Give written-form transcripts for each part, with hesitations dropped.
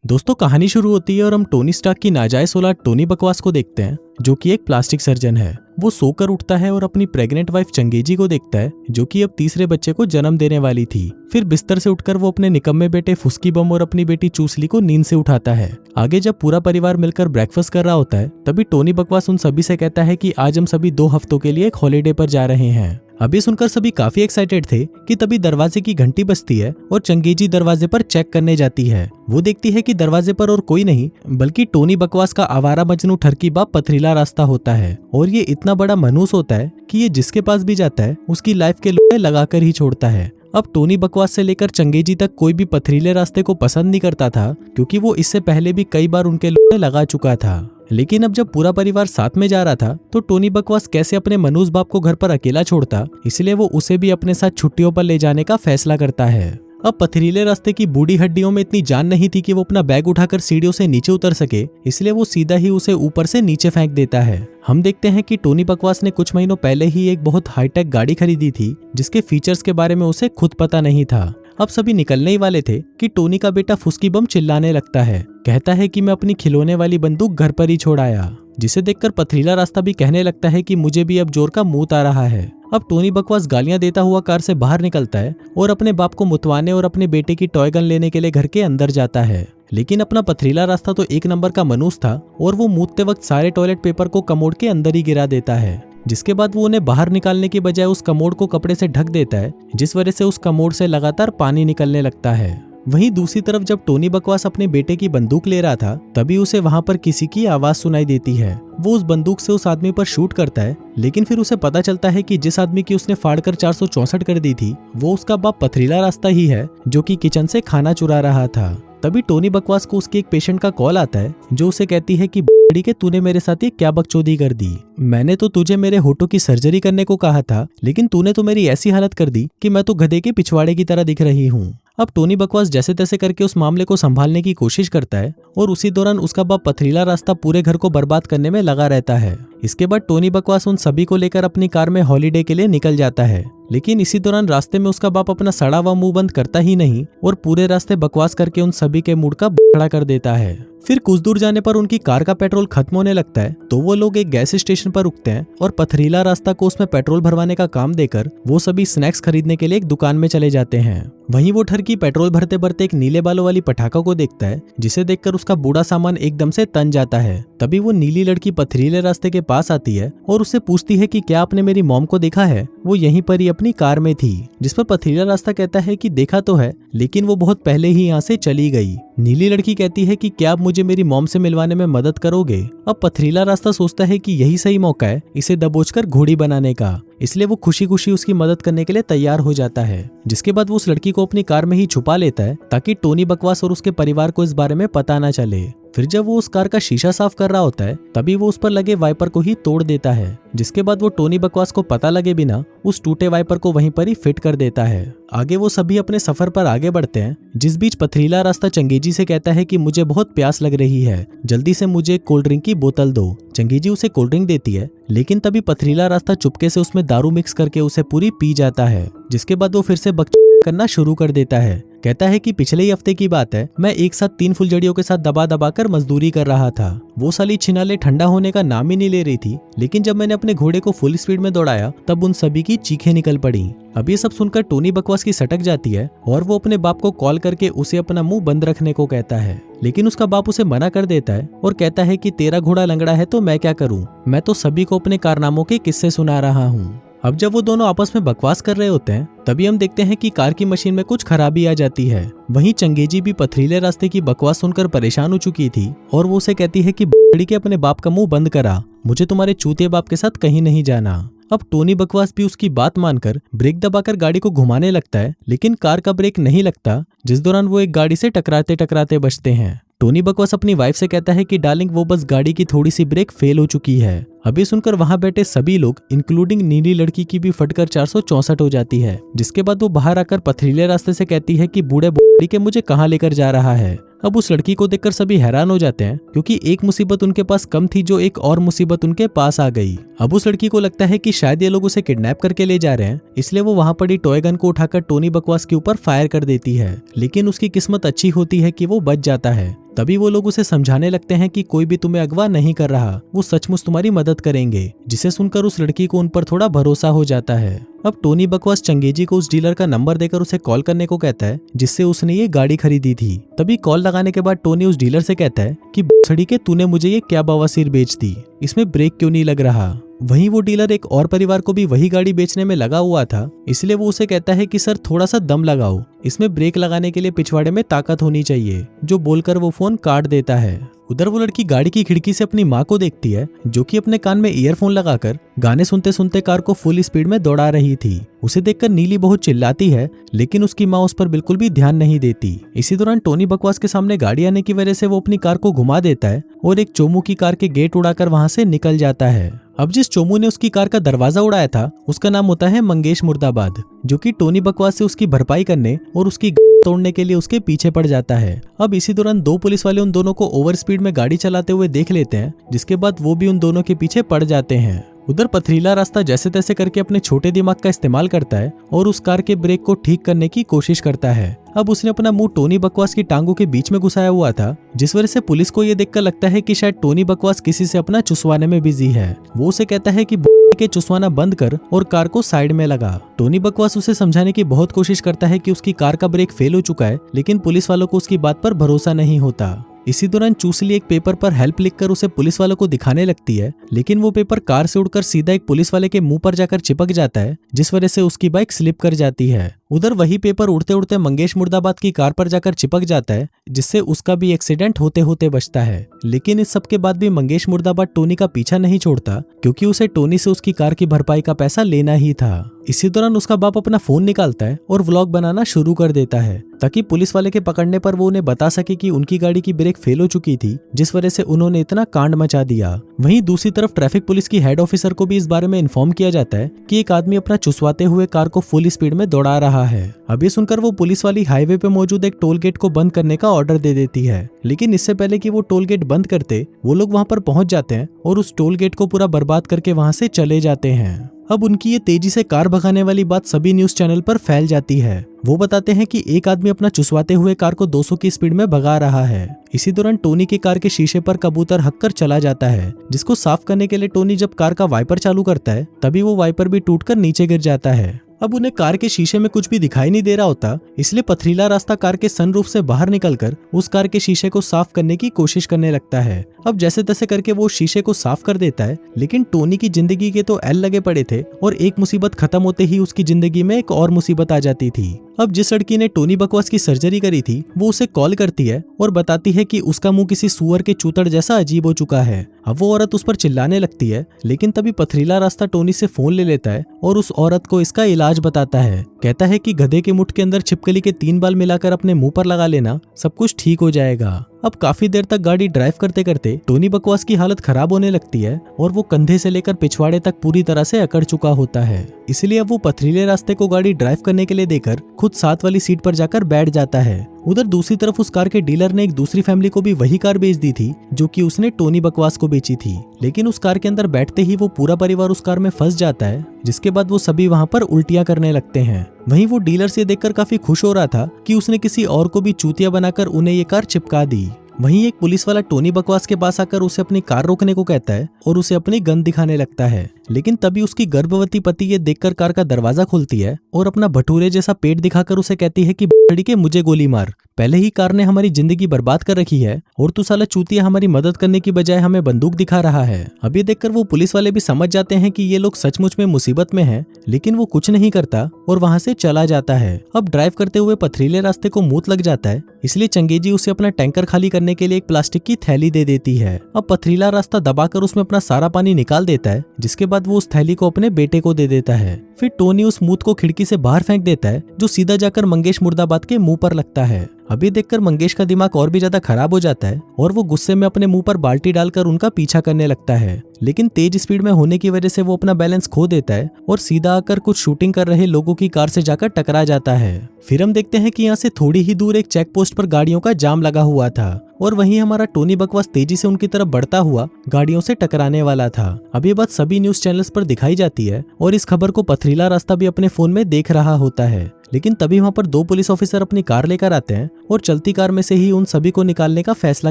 दोस्तों कहानी शुरू होती है और हम टोनी स्टार्क की नाजायज औलाद टोनी बकवास को देखते हैं, जो कि एक प्लास्टिक सर्जन है। वो सोकर उठता है और अपनी प्रेग्नेंट वाइफ चंगेजी को देखता है, जो कि अब तीसरे बच्चे को जन्म देने वाली थी। फिर बिस्तर से उठकर वो अपने निकम्मे बेटे फुस्की बम और अपनी बेटी चूसली को नींद से उठाता है। आगे जब पूरा परिवार मिलकर ब्रेकफास्ट कर रहा होता है, तभी टोनी बकवास उन सभी से कहता है कि आज हम सभी 2 हफ्तों के लिए एक हॉलीडे पर जा रहे हैं। अभी सुनकर सभी काफी एक्साइटेड थे कि तभी दरवाजे की घंटी बजती है और चंगेजी दरवाजे पर चेक करने जाती है। वो देखती है कि दरवाजे पर और कोई नहीं बल्कि टोनी बकवास का आवारा मजनू ठरकी बाप पथरीला रास्ता होता है। और ये इतना बड़ा मनूस होता है कि ये जिसके पास भी जाता है उसकी लाइफ के लोहे लगाकर ही छोड़ता है। अब टोनी बकवास से लेकर चंगेजी तक कोई भी पथरीले रास्ते को पसंद नहीं करता था, क्योंकि वो इससे पहले भी कई बार उनके लोहे लगा चुका था। लेकिन अब जब पूरा परिवार साथ में जा रहा था, तो टोनी बकवास कैसे अपने मनूस बाप को घर पर अकेला छोड़ता, इसलिए वो उसे भी अपने साथ छुट्टियों पर ले जाने का फैसला करता है। अब पथरीले रास्ते की बूढ़ी हड्डियों में इतनी जान नहीं थी कि वो अपना बैग उठाकर सीढ़ियों से नीचे उतर सके, इसलिए वो सीधा ही उसे ऊपर से नीचे फेंक देता है। हम देखते हैं कि टोनी बकवास ने कुछ महीनों पहले ही एक बहुत हाईटेक गाड़ी खरीदी थी, जिसके फीचर्स के बारे में उसे खुद पता नहीं था। अब सभी निकलने ही वाले थे कि टोनी का बेटा फुस्की बम चिल्लाने लगता है। कहता है कि मैं अपनी खिलौने वाली बंदूक घर पर ही छोड़ आया, जिसे देखकर पथरीला रास्ता भी कहने लगता है कि मुझे भी अब जोर का मुंह आ रहा है। अब टोनी बकवास गालियां देता हुआ कार से बाहर निकलता है और अपने बाप को मुतवाने और अपने बेटे की टॉय गन लेने के लिए घर के अंदर जाता है। लेकिन अपना पथरीला रास्ता तो एक नंबर का मनूस था और वो मूतते वक्त सारे टॉयलेट पेपर को कमोड के अंदर ही गिरा देता है, जिसके बाद वो उन्हें बाहर निकालने की बजाय उस कमोड को कपड़े से ढक देता है, जिस वजह से उस कमोड से लगातार पानी निकलने लगता है। वहीं दूसरी तरफ जब टोनी बकवास अपने बेटे की बंदूक ले रहा था, तभी उसे वहां पर किसी की आवाज सुनाई देती है। वो उस बंदूक से उस आदमी पर शूट करता है, लेकिन फिर उसे पता चलता है कि जिस आदमी की उसने फाड़कर 464 कर दी थी, वो उसका बाप पथरीला रास्ता ही है, जो कि किचन से खाना चुरा रहा था। तभी टोनी बकवास को उसके एक पेशेंट का कॉल आता है, जो उसे कहती है कि बड़ी के तूने मेरे साथ ये क्या बकचोदी कर दी। मैंने तो तुझे मेरे होठों की सर्जरी करने को कहा था, लेकिन तूने तो मेरी ऐसी हालत कर दी कि मैं तो गधे के पिछवाड़े की तरह दिख रही हूँ। अब टोनी बकवास जैसे तैसे करके उस मामले को संभालने की कोशिश करता है और उसी दौरान उसका बाप पथरीला रास्ता पूरे घर को बर्बाद करने में लगा रहता है। इसके बाद टोनी बकवास उन सभी को लेकर अपनी कार में हॉलीडे के लिए निकल जाता है, लेकिन इसी दौरान रास्ते में उसका बाप अपना सड़ा हुआ मुंह बंद करता ही नहीं और पूरे रास्ते बकवास करके उन सभी के मूड का बड़ा कर देता है। फिर कुछ दूर जाने पर उनकी कार का पेट्रोल खत्म होने लगता है, तो वो लोग एक गैस स्टेशन पर रुकते हैं और पथरीला रास्ता को उसमें पेट्रोल भरवाने का काम देकर वो सभी स्नैक्स खरीदने के लिए एक दुकान में चले जाते हैं। वहीं वो ठरकी पेट्रोल भरते भरते एक नीले बालों वाली पटाखा को देखता है, जिसे देखकर उसका बूढ़ा सामान एकदम से तन जाता है। तभी वो नीली लड़की पथरीले रास्ते के पास आती है और उससे पूछती है कि क्या आपने मेरी मॉम को देखा है। वो यहीं पर ही अपनी कार में थी, जिस पर पथरीला रास्ता कहता है कि देखा तो है, लेकिन वो बहुत पहले ही यहाँ से चली गई। नीली लड़की कहती है कि क्या आप मुझे मेरी मॉम से मिलवाने में मदद करोगे। अब पथरीला रास्ता सोचता है कि यही सही मौका है इसे दबोचकर घोड़ी बनाने का, इसलिए वो खुशी खुशी उसकी मदद करने के लिए तैयार हो जाता है। जिसके बाद वो उस लड़की को अपनी कार में ही छुपा लेता है, ताकि टोनी बकवास और उसके परिवार को इस बारे में पता ना चले। फिर जब वो उस कार का शीशा साफ कर रहा होता है, तभी वो उस पर लगे वाइपर को ही तोड़ देता है, जिसके बाद वो टोनी बकवास को पता लगे बिना उस टूटे वाइपर को वहीं पर ही फिट कर देता है। आगे वो सभी अपने सफर पर आगे बढ़ते हैं, जिस बीच पथरीला रास्ता चंगेजी से कहता है कि मुझे बहुत प्यास लग रही है, जल्दी से मुझे एक कोल्ड ड्रिंक की बोतल दो। चंगेजी उसे कोल्ड ड्रिंक देती है, लेकिन तभी पथरीला रास्ता चुपके से उसमें दारू मिक्स करके उसे पूरी पी जाता है। जिसके बाद वो फिर से बकचोदी करना शुरू कर देता है। कहता है कि पिछले ही हफ्ते की बात है, मैं एक साथ 3 फुलझड़ियों के साथ दबा दबा कर मजदूरी कर रहा था। वो साली छिनाले ठंडा होने का नाम ही नहीं ले रही थी, लेकिन जब मैंने अपने घोड़े को फुल स्पीड में दौड़ाया, तब उन सभी की चीखें निकल पड़ी। अब ये सब सुनकर टोनी बकवास की सटक जाती है और वो अपने बाप को कॉल करके उसे अपना मुंह बंद रखने को कहता है, लेकिन उसका बाप उसे मना कर देता है और कहता है कि तेरा घोड़ा लंगड़ा है तो मैं क्या करूं, मैं तो सभी को अपने कारनामों के किस्से सुना रहा हूँ। अब जब वो दोनों आपस में बकवास कर रहे होते हैं, तभी हम देखते हैं कि कार की मशीन में कुछ खराबी आ जाती है। वहीं चंगेजी भी पथरीले रास्ते की बकवास सुनकर परेशान हो चुकी थी और वो उसे कहती है कि बड़ी के अपने बाप का मुंह बंद करा, मुझे तुम्हारे चूतिए बाप के साथ कहीं नहीं जाना। अब टोनी बकवास भी उसकी बात मानकर ब्रेक दबाकर गाड़ी को घुमाने लगता है, लेकिन कार का ब्रेक नहीं लगता, जिस दौरान वो एक गाड़ी से टकराते टकराते बचते हैं। टोनी बकवास अपनी वाइफ से कहता है कि डार्लिंग वो बस गाड़ी की थोड़ी सी ब्रेक फेल हो चुकी है। अभी सुनकर वहां बैठे सभी लोग इंक्लूडिंग नीली लड़की की भी फटकर 464 हो जाती है। जिसके बाद वो बाहर आकर पथरीले रास्ते से कहती है कि बूढ़े बूढ़ी के मुझे कहाँ लेकर जा रहा है। अब उस लड़की को देखकर सभी हैरान हो जाते हैं, क्योंकि एक मुसीबत उनके पास कम थी जो एक और मुसीबत उनके पास आ गई। अब उस लड़की को लगता है कि शायद ये लोग उसे किडनैप करके ले जा रहे हैं, इसलिए वो वहां पड़ी टॉय गन को उठाकर टोनी बकवास के ऊपर फायर कर देती है। लेकिन उसकी किस्मत अच्छी होती है कि वो बच जाता है। तभी वो लोग उसे समझाने लगते हैं कि कोई भी तुम्हें अगवा नहीं कर रहा, वो सचमुच तुम्हारी मदद करेंगे, जिसे सुनकर उस लड़की को उन पर थोड़ा भरोसा हो जाता है। अब टोनी बकवास चंगेजी को उस डीलर का नंबर देकर उसे कॉल करने को कहता है जिससे उसने ये गाड़ी खरीदी थी। तभी कॉल लगाने के बाद टोनी उस डीलर से कहता है कि छड़ी के तूने मुझे ये क्या बवासीर बेच दी, इसमें ब्रेक क्यों नहीं लग रहा। वहीं वो डीलर एक और परिवार को भी वही गाड़ी बेचने में लगा हुआ था, इसलिए वो उसे कहता है कि सर थोड़ा सा दम लगाओ, इसमें ब्रेक लगाने के लिए पिछवाड़े में ताकत होनी चाहिए, जो बोलकर वो फोन काट देता है। उधर वो लड़की गाड़ी की खिड़की से अपनी माँ को देखती है जो कि अपने कान में ईयरफोन लगाकर गाने सुनते सुनते कार को फुल स्पीड में दौड़ा रही थी। उसे देखकर नीली बहुत चिल्लाती है, लेकिन उसकी माँ उस पर बिल्कुल भी ध्यान नहीं देती। इसी दौरान टोनी बकवास के सामने गाड़ी आने की वजह से वो अपनी कार को घुमा देता है और एक चोमू की कार के गेट उड़ाकर वहां से निकल जाता है। अब जिस चोमू ने उसकी कार का दरवाजा उड़ाया था उसका नाम होता है मंगेश मुर्दाबाद, जो कि टोनी बकवास से उसकी भरपाई करने और उसकी तोड़ने के लिए उसके पीछे पड़ जाता है। अब इसी दौरान दो पुलिस वाले उन दोनों को ओवर स्पीड में गाड़ी चलाते हुए देख लेते हैं, जिसके बाद वो भी उन दोनों के पीछे पड़ जाते हैं। उधर पथरीला रास्ता जैसे तैसे करके अपने छोटे दिमाग का इस्तेमाल करता है और उस कार के ब्रेक को ठीक करने की कोशिश करता है। अब उसने अपना मुंह टोनी बकवास की टांगों के बीच में घुसाया हुआ था, जिस वजह से पुलिस को ये देखकर लगता है कि शायद टोनी बकवास किसी से अपना चुसवाने में बिजी है। वो उसे कहता है कि के चुसवाना बंद कर और कार को साइड में लगा। टोनी बकवास उसे समझाने की बहुत कोशिश करता है कि उसकी कार का ब्रेक फेल हो चुका है, लेकिन पुलिस वालों को उसकी बात पर भरोसा नहीं होता। इसी दौरान चूसली एक पेपर पर हेल्प लिखकर उसे पुलिस वालों को दिखाने लगती है, लेकिन वो पेपर कार से उड़कर सीधा एक पुलिस वाले के मुंह पर जाकर चिपक जाता है, जिस वजह से उसकी बाइक स्लिप कर जाती है। उधर वही पेपर उड़ते उड़ते मंगेश मुर्दाबाद की कार पर जाकर चिपक जाता है, जिससे उसका भी एक्सीडेंट होते होते बचता है। लेकिन इस सब के बाद भी मंगेश मुर्दाबाद टोनी का पीछा नहीं छोड़ता, क्योंकि उसे टोनी से उसकी कार की भरपाई का पैसा लेना ही था। इसी दौरान उसका बाप अपना फोन निकालता है और व्लॉग बनाना शुरू कर देता है, ताकि पुलिस वाले के पकड़ने पर वो उन्हें बता सके कि उनकी गाड़ी की ब्रेक फेल हो चुकी थी, जिस वजह से उन्होंने इतना कांड मचा दिया। वहीं दूसरी तरफ ट्रैफिक पुलिस की हेड ऑफिसर को भी इस बारे में इन्फॉर्म किया जाता है कि एक आदमी अपना चुसवाते हुए कार को फुल स्पीड में दौड़ा रहा है। अब ये सुनकर वो पुलिस वाली हाईवे पे मौजूद एक टोल गेट को बंद करने का ऑर्डर दे देती है, लेकिन इससे पहले कि वो टोल गेट बंद करते वो लोग वहां पर पहुंच जाते हैं और उस टोल गेट को पूरा बर्बाद करके वहां से चले जाते हैं। अब उनकी ये तेजी से कार भगाने वाली बात सभी न्यूज चैनल पर फैल जाती है। वो बताते हैं कि एक आदमी अपना चुसवाते हुए कार को 200 की स्पीड में भगा रहा है। इसी दौरान टोनी की कार के शीशे पर कबूतर हककर चला जाता है, जिसको साफ करने के लिए टोनी जब कार का वाइपर चालू करता है तभी वो वाइपर भी टूटकर नीचे गिर जाता है। अब उन्हें कार के शीशे में कुछ भी दिखाई नहीं दे रहा होता, इसलिए पथरीला रास्ता कार के सनरूफ से बाहर निकलकर उस कार के शीशे को साफ करने की कोशिश करने लगता है। अब जैसे तैसे करके वो शीशे को साफ कर देता है, लेकिन टोनी की जिंदगी के तो एल लगे पड़े थे और एक मुसीबत खत्म होते ही उसकी जिंदगी में एक और मुसीबत आ जाती थी। अब जिस लड़की ने टोनी बकवास की सर्जरी करी थी वो उसे कॉल करती है और बताती है कि उसका मुंह किसी सुअर के चूतड़ जैसा अजीब हो चुका है। अब वो औरत उस पर चिल्लाने लगती है, लेकिन तभी पथरीला रास्ता टोनी से फोन ले लेता है और उस औरत को इसका इलाज बताता है। कहता है कि गधे के मुठ के अंदर छिपकली के 3 बाल मिलाकर अपने मुंह पर लगा लेना, सब कुछ ठीक हो जाएगा। अब काफी देर तक गाड़ी ड्राइव करते करते टोनी बकवास की हालत खराब होने लगती है और वो कंधे से लेकर पिछवाड़े तक पूरी तरह से अकड़ चुका होता है। इसलिए अब वो पथरीले रास्ते को गाड़ी ड्राइव करने के लिए देकर खुद साथ वाली सीट पर जाकर बैठ जाता है। उधर दूसरी तरफ उस कार के डीलर ने एक दूसरी फैमिली को भी वही कार बेच दी थी जो कि उसने टोनी बकवास को बेची थी, लेकिन उस कार के अंदर बैठते ही वो पूरा परिवार उस कार में फंस जाता है, जिसके बाद वो सभी वहां पर उल्टियां करने लगते हैं। वहीं वो डीलर से देखकर काफी खुश हो रहा था कि उसने किसी और को भी चूतिया बनाकर उन्हें ये कार चिपका दी। वहीं एक पुलिस वाला टोनी बकवास के पास आकर उसे अपनी कार रोकने को कहता है और उसे अपनी गन दिखाने लगता है, लेकिन तभी उसकी गर्भवती पति ये देखकर कार का दरवाजा खोलती है और अपना भटूरे जैसा पेट दिखाकर उसे कहती है कि बड़ी के मुझे गोली मार, पहले ही कार ने हमारी जिंदगी बर्बाद कर रखी है और तू साला चूतिया हमारी मदद करने की बजाय हमें बंदूक दिखा रहा है। अब ये देखकर वो पुलिस वाले भी समझ जाते हैं कि ये लोग सचमुच में मुसीबत में हैं, लेकिन वो कुछ नहीं करता और वहां से चला जाता है। अब ड्राइव करते हुए पथरीले रास्ते को मूत लग जाता है, इसलिए चंगेजी उसे अपना टैंकर खाली करने के लिए एक प्लास्टिक की थैली दे देती है। अब पथरीला रास्ता दबाकर उसमें अपना सारा पानी निकाल देता है, जिसके बाद वो उस थैली को अपने बेटे को दे देता है। फिर टोनी उस मूत को खिड़की से बाहर फेंक देता है, जो सीधा जाकर मंगेश मुर्दाबाद के मुंह पर लगता है। अभी देखकर मंगेश का दिमाग और भी ज्यादा खराब हो जाता है और वो गुस्से में अपने मुंह पर बाल्टी डालकर उनका पीछा करने लगता है, लेकिन तेज स्पीड में होने की वजह से वो अपना बैलेंस खो देता है और सीधा आकर कुछ शूटिंग कर रहे लोगों की कार से जाकर टकरा जाता है। फिर हम देखते हैं कि यहाँ से थोड़ी ही दूर एक चेक पोस्ट पर गाड़ियों का जाम लगा हुआ था और वहीं हमारा टोनी बकवास तेजी से उनकी तरफ बढ़ता हुआ गाड़ियों से टकराने वाला था। अब ये बात सभी न्यूज चैनल्स पर दिखाई जाती है और इस खबर को पथरीला रास्ता भी अपने फोन में देख रहा होता है, लेकिन तभी वहाँ पर 2 पुलिस ऑफिसर अपनी कार लेकर आते हैं और चलती कार में से ही उन सभी को निकालने का फैसला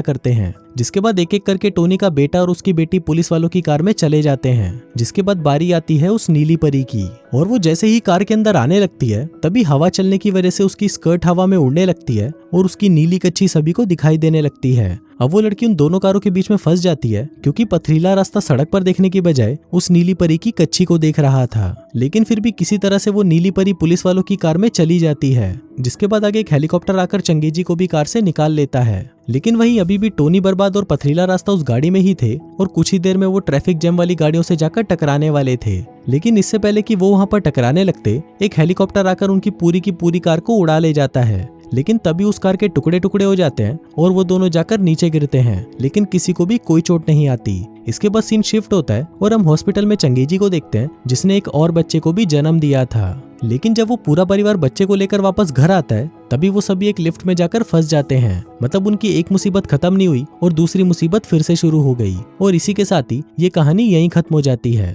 करते हैं। जिसके बाद एक एक करके टोनी का बेटा और उसकी बेटी पुलिस वालों की कार में चले जाते हैं। जिसके बाद बारी आती है उस नीली परी की, और वो जैसे ही कार के अंदर आने लगती है तभी हवा चलने की वजह से उसकी स्कर्ट हवा में उड़ने लगती है और उसकी नीली कच्ची सभी को दिखाई देने लगती है। अब वो लड़की उन दोनों कारों के बीच में फंस जाती है क्योंकि पथरीला रास्ता सड़क पर देखने की बजाय उस नीली परी की कच्ची को देख रहा था। लेकिन फिर भी किसी तरह से वो नीली परी पुलिस वालों की कार में चली जाती है। जिसके बाद आगे एक हेलीकॉप्टर आकर चंगेजी को भी कार से निकाल लेता है। लेकिन वहीं अभी भी टोनी बर्बाद और पथरीला रास्ता उस गाड़ी में ही थे और कुछ ही देर में वो ट्रैफिक जैम वाली गाड़ियों से जाकर टकराने वाले थे। लेकिन इससे पहले कि वो वहां पर टकराने लगते, एक हेलीकॉप्टर आकर उनकी पूरी कार को उड़ा ले जाता है। लेकिन तभी उस कार के टुकड़े टुकड़े हो जाते हैं और वो दोनों जाकर नीचे गिरते हैं, लेकिन किसी को भी कोई चोट नहीं आती। इसके बाद सीन शिफ्ट होता है और हम हॉस्पिटल में चंगेजी को देखते हैं जिसने एक और बच्चे को भी जन्म दिया था। लेकिन जब वो पूरा परिवार बच्चे को लेकर वापस घर आता है तभी वो सभी एक लिफ्ट में जाकर फंस जाते हैं। मतलब उनकी एक मुसीबत खत्म नहीं हुई और दूसरी मुसीबत फिर से शुरू हो गई, और इसी के साथ ही ये कहानी यहीं खत्म हो जाती है।